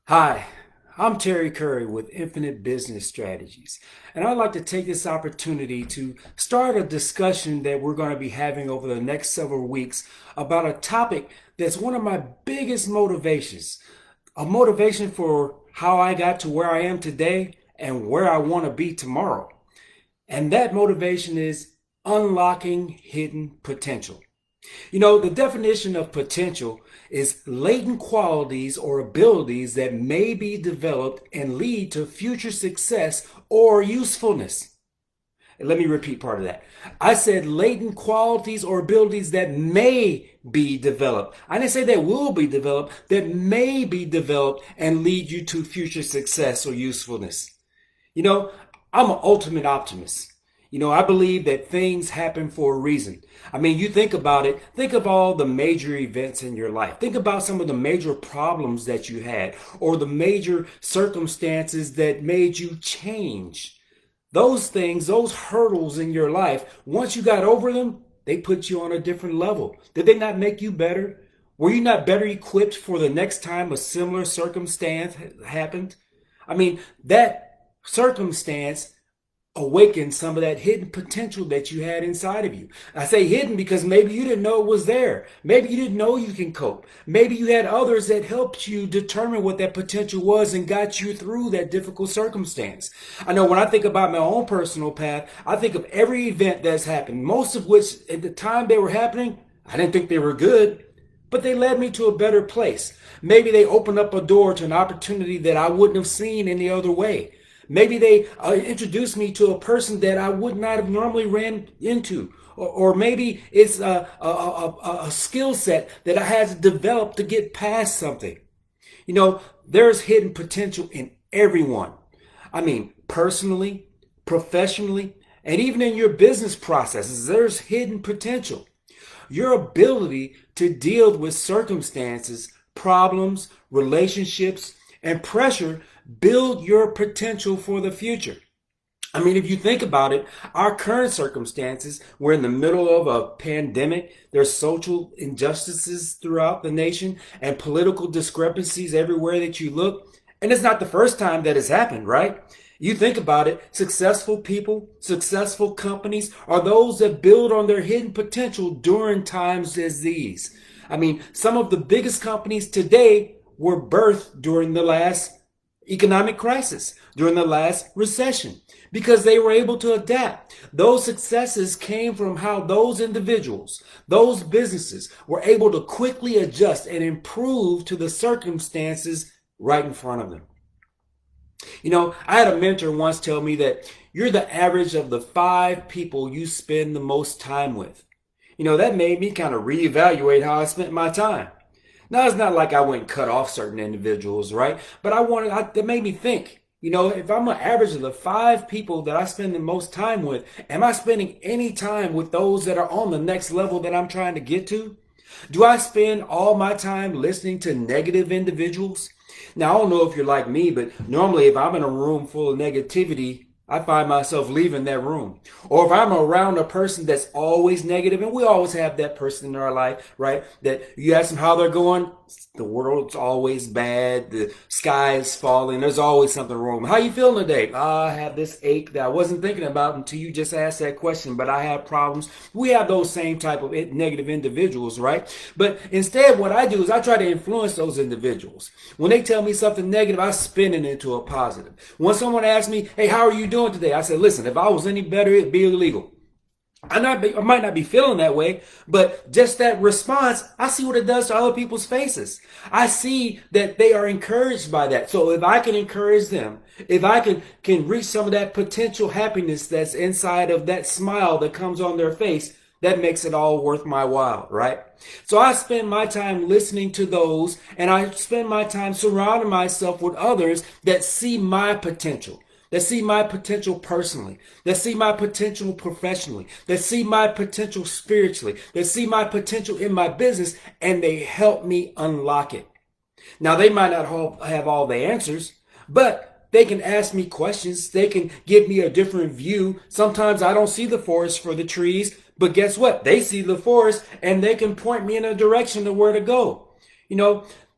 Hi, I'm Terry Curry with Infinite Business Strategies, and I'd like to take this opportunity to start a discussion that we're going to be having over the next several weeks about a topic that's one of my biggest motivations, a motivation for how I got to where I am today and where I want to be tomorrow. And that motivation is unlocking hidden potential. The definition of potential is latent qualities or abilities that may be developed and lead to future success or usefulness. Let me repeat part of that. I said latent qualities or abilities that may be developed. I didn't say that will be developed, that may be developed and lead you to future success or usefulness. You know, I'm an ultimate optimist. I believe that things happen for a reason. I mean, you think about it, think of all the major events in your life. Think about some of the major problems that you had or the major circumstances that made you change. Those things, those hurdles in your life, once you got over them, they put you on a different level. Did they not make you better? Were you not better equipped for the next time a similar circumstance happened? I mean, that circumstance awaken some of that hidden potential that you had inside of you. I say hidden because maybe you didn't know it was there. Maybe you didn't know you can cope. Maybe you had others that helped you determine what that potential was and got you through that difficult circumstance. I know when I think about my own personal path, I think of every event that's happened, most of which at the time they were happening, I didn't think they were good, but they led me to a better place. Maybe they opened up a door to an opportunity that I wouldn't have seen any other way. Maybe they introduced me to a person that I would not have normally ran into. Or maybe it's a skill set that I had to develop to get past something. There's hidden potential in everyone. I mean, personally, professionally, and even in your business processes, there's hidden potential. Your ability to deal with circumstances, problems, relationships, and pressure build your potential for the future. I mean, if you think about it, our current circumstances, we're in the middle of a pandemic. There's social injustices throughout the nation and political discrepancies everywhere that you look. And it's not the first time that has happened, right? You think about it, successful people, successful companies are those that build on their hidden potential during times as these. I mean, some of the biggest companies today were birthed during the last economic crisis, during the last recession, because they were able to adapt. Those successes came from how those individuals, those businesses were able to quickly adjust and improve to the circumstances right in front of them. I had a mentor once tell me that you're the average of the 5 people you spend the most time with. That made me kind of reevaluate how I spent my time. Now, it's not like I went and cut off certain individuals, right? But that made me think, if I'm an average of the 5 people that I spend the most time with, am I spending any time with those that are on the next level that I'm trying to get to? Do I spend all my time listening to negative individuals? Now, I don't know if you're like me, but normally if I'm in a room full of negativity, I find myself leaving that room. Or if I'm around a person that's always negative, and we always have that person in our life, right? That you ask them how they're going, the world's always bad, the sky is falling, there's always something wrong. How you feeling today? I have this ache that I wasn't thinking about until you just asked that question, but I have problems. We have those same type of negative individuals, right? But instead, what I do is I try to influence those individuals. When they tell me something negative, I spin it into a positive. When someone asks me, hey, how are you doing today? I said, listen, if I was any better, it'd be illegal. I might not be feeling that way, but just that response, I see what it does to other people's faces. I see that they are encouraged by that. So if I can encourage them, if I can reach some of that potential happiness that's inside of that smile that comes on their face, that makes it all worth my while, right? So I spend my time listening to those, and I spend my time surrounding myself with others that see my potential. That see my potential personally, that see my potential professionally, that see my potential spiritually, that see my potential in my business, and they help me unlock it. Now, they might not have all the answers, but they can ask me questions. They can give me a different view. Sometimes I don't see the forest for the trees, but guess what? They see the forest, and they can point me in a direction of where to go.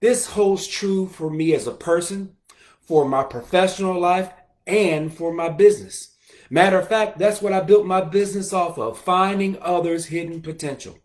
This holds true for me as a person, for my professional life, and for my business. Matter of fact, that's what I built my business off of, finding others' hidden potential.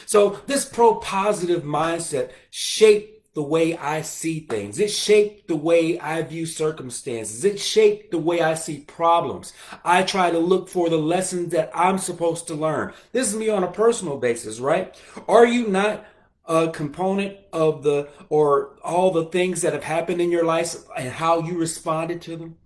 So this pro-positive mindset shaped the way I see things. It shaped the way I view circumstances. It shaped the way I see problems. I try to look for the lessons that I'm supposed to learn. This is me on a personal basis, right? Are you not a component of or all the things that have happened in your life and how you responded to them?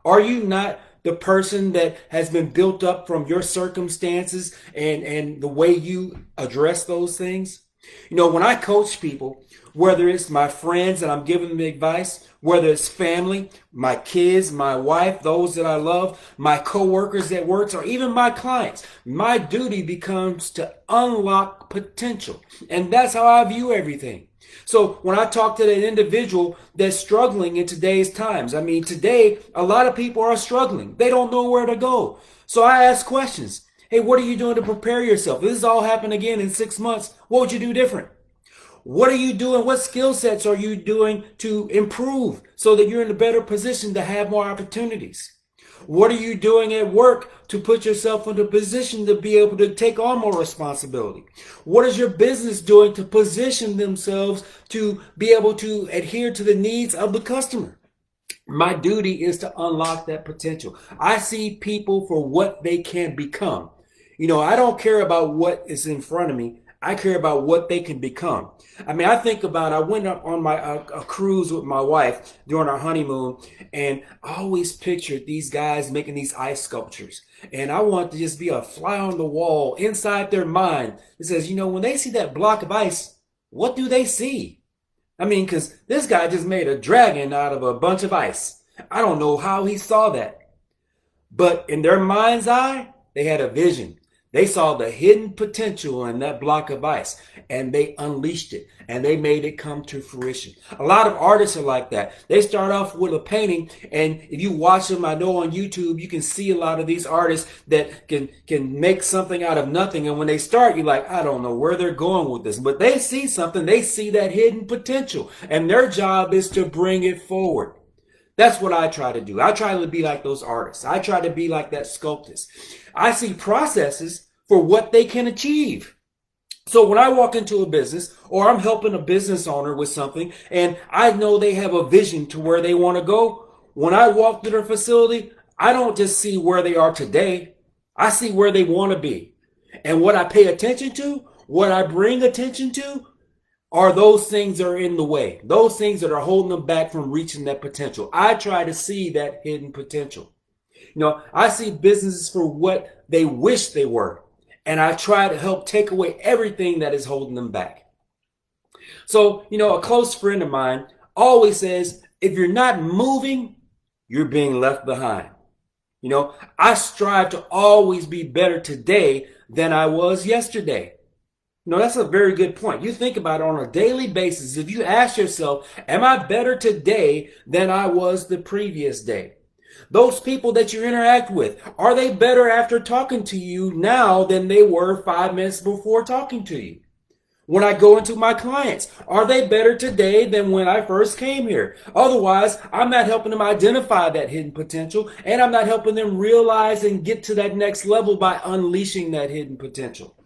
Are you not the person that has been built up from your circumstances and the way you address those things? You know, when I coach people, whether it's my friends and I'm giving them advice, whether it's family, my kids, my wife, those that I love, my coworkers at work, or even my clients, my duty becomes to unlock potential. And that's how I view everything. So when I talk to that individual that's struggling in today's times, I mean, today, a lot of people are struggling. They don't know where to go. So I ask questions. Hey, what are you doing to prepare yourself? If this all happened again in 6 months, what would you do different? What are you doing? What skill sets are you doing to improve so that you're in a better position to have more opportunities? What are you doing at work to put yourself in a position to be able to take on more responsibility? What is your business doing to position themselves to be able to adhere to the needs of the customer? My duty is to unlock that potential. I see people for what they can become. You know, I don't care about what is in front of me. I care about what they can become. I mean, I went on a cruise with my wife during our honeymoon, and I always pictured these guys making these ice sculptures. And I want to just be a fly on the wall inside their mind. It says, you know, when they see that block of ice, what do they see? I mean, because this guy just made a dragon out of a bunch of ice. I don't know how he saw that. But in their mind's eye, they had a vision. They saw the hidden potential in that block of ice and they unleashed it and they made it come to fruition. A lot of artists are like that. They start off with a painting, and if you watch them, I know on YouTube, you can see a lot of these artists that can make something out of nothing. And when they start, you're like, I don't know where they're going with this, but they see something, they see that hidden potential, and their job is to bring it forward. That's what I try to do. I try to be like those artists. I try to be like that sculptist. I see processes for what they can achieve. So when I walk into a business or I'm helping a business owner with something and I know they have a vision to where they want to go, when I walk to their facility, I don't just see where they are today. I see where they want to be. And what I pay attention to, what I bring attention to, are those things that are in the way, those things that are holding them back from reaching that potential. I try to see that hidden potential. You know, I see businesses for what they wish they were, and I try to help take away everything that is holding them back. So, you know, a close friend of mine always says, if you're not moving, you're being left behind. You know, I strive to always be better today than I was yesterday. No, that's a very good point. You think about it on a daily basis. If you ask yourself, am I better today than I was the previous day? Those people that you interact with, are they better after talking to you now than they were 5 minutes before talking to you? When I go into my clients, are they better today than when I first came here? Otherwise, I'm not helping them identify that hidden potential, and I'm not helping them realize and get to that next level by unleashing that hidden potential.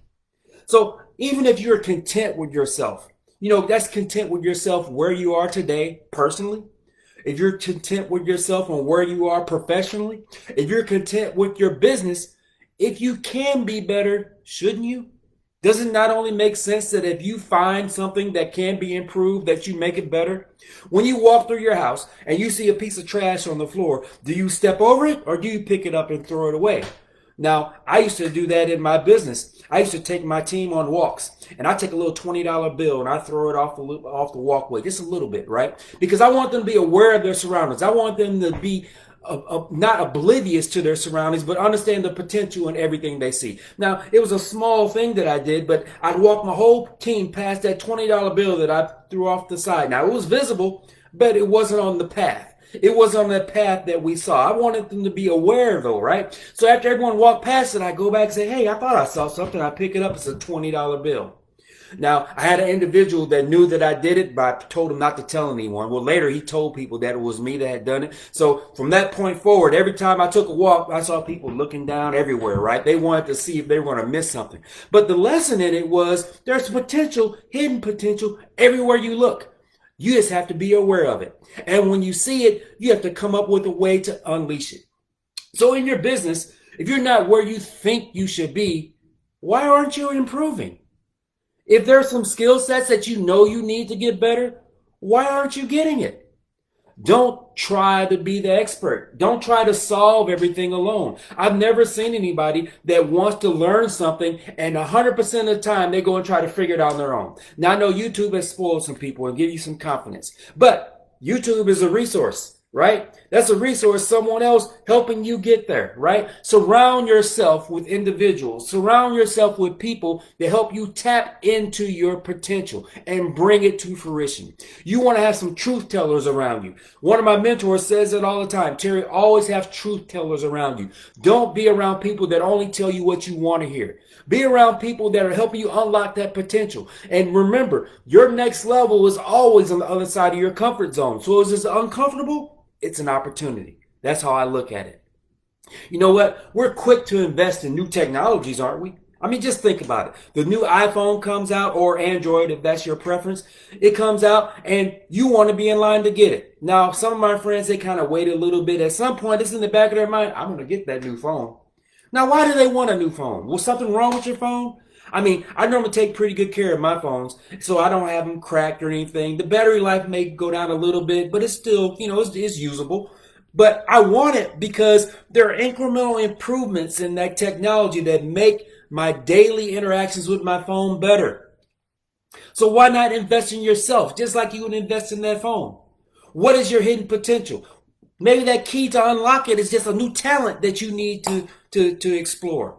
So even if you're content with yourself, you know, that's content with yourself where you are today personally. If you're content with yourself and where you are professionally, if you're content with your business, if you can be better, shouldn't you? Does it not only make sense that if you find something that can be improved, that you make it better? When you walk through your house and you see a piece of trash on the floor, do you step over it or do you pick it up and throw it away? Now, I used to do that in my business. I used to take my team on walks, and I take a little $20 bill and I throw it off the walkway, just a little bit, right? Because I want them to be aware of their surroundings. I want them to be not oblivious to their surroundings, but understand the potential in everything they see. Now, it was a small thing that I did, but I'd walk my whole team past that $20 bill that I threw off the side. Now, it was visible, but it wasn't on the path. It was on that path that we saw. I wanted them to be aware, though, right? So after everyone walked past it, I go back and say, hey, I thought I saw something. I pick it up. It's a $20 bill. Now, I had an individual that knew that I did it, but I told him not to tell anyone. Well, later he told people that it was me that had done it. So from that point forward, every time I took a walk, I saw people looking down everywhere, right? They wanted to see if they were going to miss something. But the lesson in it was there's potential, hidden potential everywhere you look. You just have to be aware of it. And when you see it, you have to come up with a way to unleash it. So in your business, if you're not where you think you should be, why aren't you improving? If there's some skill sets that you know you need to get better, why aren't you getting it? Don't try to be the expert. Don't try to solve everything alone. I've never seen anybody that wants to learn something and 100% of the time they go and try to figure it out on their own. Now I know YouTube has spoiled some people and give you some confidence, but YouTube is a resource, right? That's a resource, someone else helping you get there, right? Surround yourself with individuals. Surround yourself with people that help you tap into your potential and bring it to fruition. You want to have some truth tellers around you. One of my mentors says it all the time. Terry, always have truth tellers around you. Don't be around people that only tell you what you want to hear. Be around people that are helping you unlock that potential. And remember, your next level is always on the other side of your comfort zone. So is this uncomfortable? It's an opportunity. That's how I look at it. You know what? We're quick to invest in new technologies, aren't we? I mean, just think about it. The new iPhone comes out, or Android, if that's your preference. It comes out and you want to be in line to get it. Now, some of my friends, they kind of wait a little bit. At some point, it's in the back of their mind, I'm going to get that new phone. Now, why do they want a new phone? Was something wrong with your phone? I mean, I normally take pretty good care of my phones, so I don't have them cracked or anything. The battery life may go down a little bit, but it's still, it's usable. But I want it because there are incremental improvements in that technology that make my daily interactions with my phone better. So why not invest in yourself, just like you would invest in that phone? What is your hidden potential? Maybe that key to unlock it is just a new talent that you need to explore.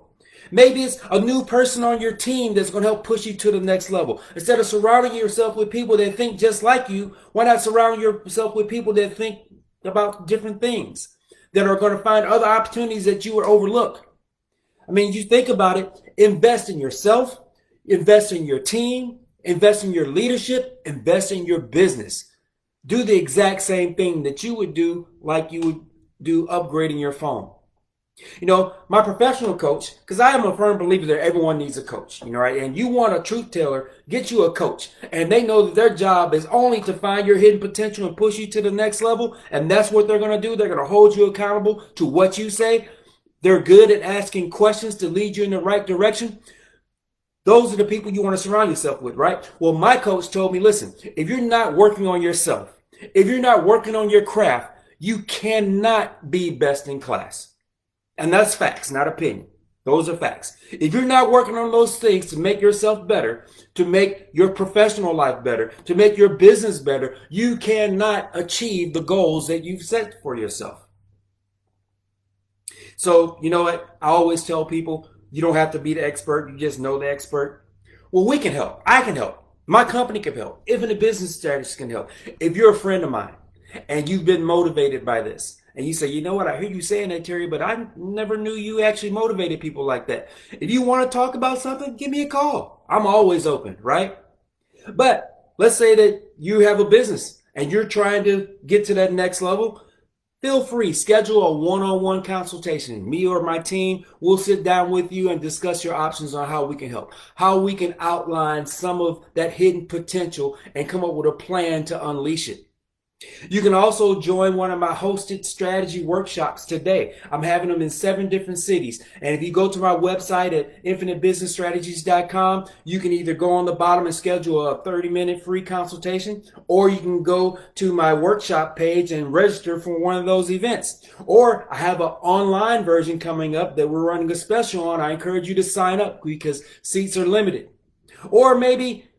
Maybe it's a new person on your team that's going to help push you to the next level. Instead of surrounding yourself with people that think just like you, why not surround yourself with people that think about different things, that are going to find other opportunities that you would overlook? I mean, you think about it, invest in yourself, invest in your team, invest in your leadership, invest in your business. Do the exact same thing that you would do like you would do upgrading your phone. My professional coach, because I am a firm believer that everyone needs a coach, right? And you want a truth teller, get you a coach. And they know that their job is only to find your hidden potential and push you to the next level. And that's what they're going to do. They're going to hold you accountable to what you say. They're good at asking questions to lead you in the right direction. Those are the people you want to surround yourself with, right? Well, my coach told me, listen, if you're not working on yourself, if you're not working on your craft, you cannot be best in class. And that's facts, not opinion. Those are facts. If you're not working on those things to make yourself better, to make your professional life better, to make your business better, you cannot achieve the goals that you've set for yourself. So, you know what? I always tell people, you don't have to be the expert. You just know the expert. Well, we can help. I can help. My company can help. Even a business strategist can help. If you're a friend of mine and you've been motivated by this, and you say, you know what, I hear you saying that, Terry, but I never knew you actually motivated people like that. If you want to talk about something, give me a call. I'm always open, right? But let's say that you have a business and you're trying to get to that next level. Feel free, schedule a one-on-one consultation. Me or my team will sit down with you and discuss your options on how we can help, how we can outline some of that hidden potential and come up with a plan to unleash it. You can also join one of my hosted strategy workshops today. I'm having them in 7 different cities. And if you go to my website at infinitebusinessstrategies.com, you can either go on the bottom and schedule a 30-minute free consultation, or you can go to my workshop page and register for one of those events. Or I have an online version coming up that we're running a special on. I encourage you to sign up because seats are limited. Or maybe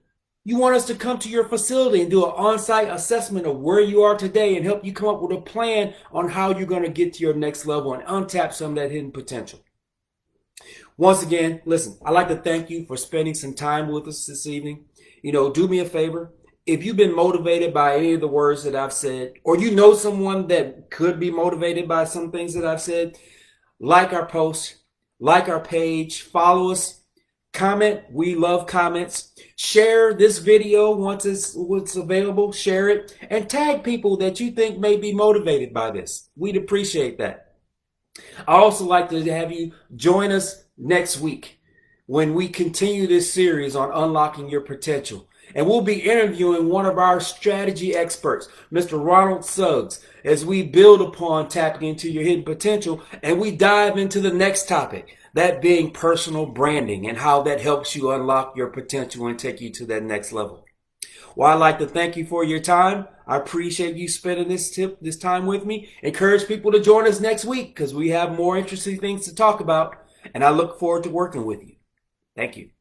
you want us to come to your facility and do an on-site assessment of where you are today and help you come up with a plan on how you're going to get to your next level and untap some of that hidden potential. Once again, listen, I'd like to thank you for spending some time with us this evening. Do me a favor. If you've been motivated by any of the words that I've said, or you know someone that could be motivated by some things that I've said, like our post, like our page, follow us. Comment. We love comments. Share this video once it's available. Share it and tag people that you think may be motivated by this. We'd appreciate that. I also like to have you join us next week when we continue this series on unlocking your potential. And we'll be interviewing one of our strategy experts, Mr. Ronald Suggs, as we build upon tapping into your hidden potential and we dive into the next topic, that being personal branding and how that helps you unlock your potential and take you to that next level. Well, I'd like to thank you for your time. I appreciate you spending this time with me. Encourage people to join us next week because we have more interesting things to talk about, and I look forward to working with you. Thank you.